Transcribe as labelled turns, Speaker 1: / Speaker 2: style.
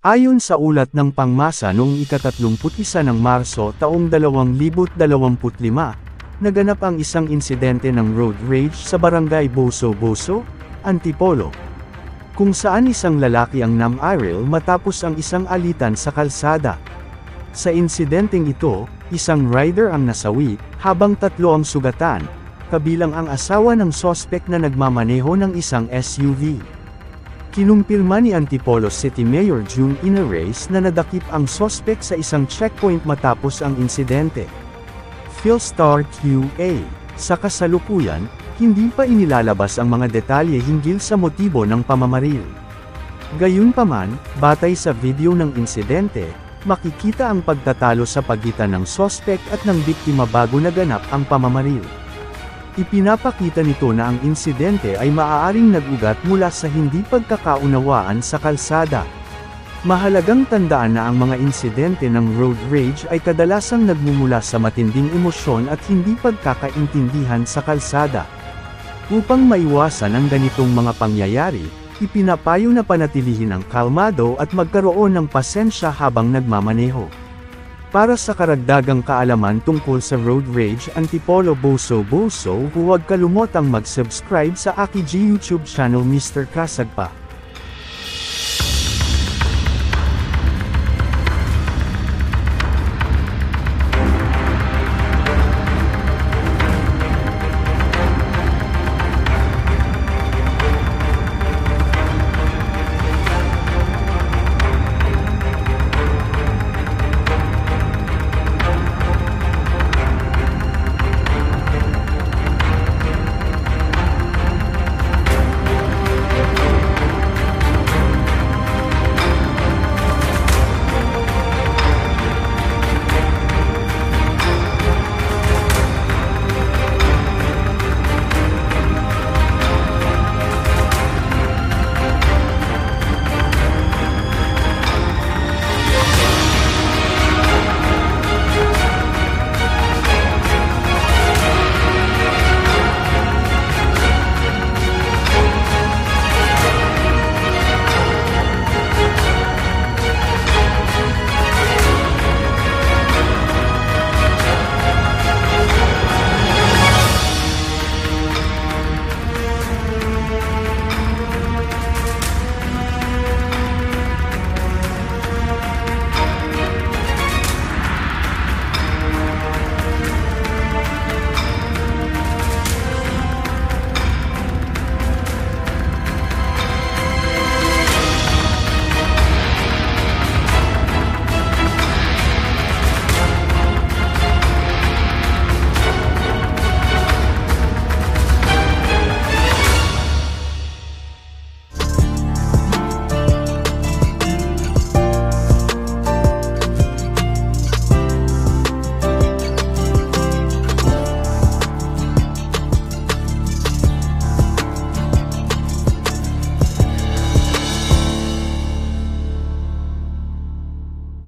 Speaker 1: Ayon sa ulat ng pangmasa noong ika-31 ng Marso taong 2025, naganap ang isang insidente ng road rage sa barangay Boso-Boso, Antipolo, kung saan isang lalaki ang namaril matapos ang isang alitan sa kalsada. Sa insidenteng ito, isang rider ang nasawi, habang 3 ang sugatan, kabilang ang asawa ng sospek na nagmamaneho ng isang SUV. Kinumpirma ni Antipolo City Mayor June Inares na nadakip ang sospek sa isang checkpoint matapos ang insidente. Philstar QA. Sa kasalukuyan, hindi pa inilalabas ang mga detalye hinggil sa motibo ng pamamaril. Gayunpaman, batay sa video ng insidente, makikita ang pagtatalo sa pagitan ng sospek at ng biktima bago naganap ang pamamaril. Ipinapakita nito na ang insidente ay maaaring nag-ugat mula sa hindi pagkakaunawaan sa kalsada. Mahalagang tandaan na ang mga insidente ng road rage ay kadalasang nagmumula sa matinding emosyon at hindi pagkakaintindihan sa kalsada. Upang maiwasan ang ganitong mga pangyayari, ipinapayo na panatilihin ang kalmado at magkaroon ng pasensya habang nagmamaneho. Para sa karagdagang kaalaman tungkol sa road rage Antipolo Boso-Boso, huwag kalimutang mag-subscribe sa aking YouTube channel Mr. Kasagpa.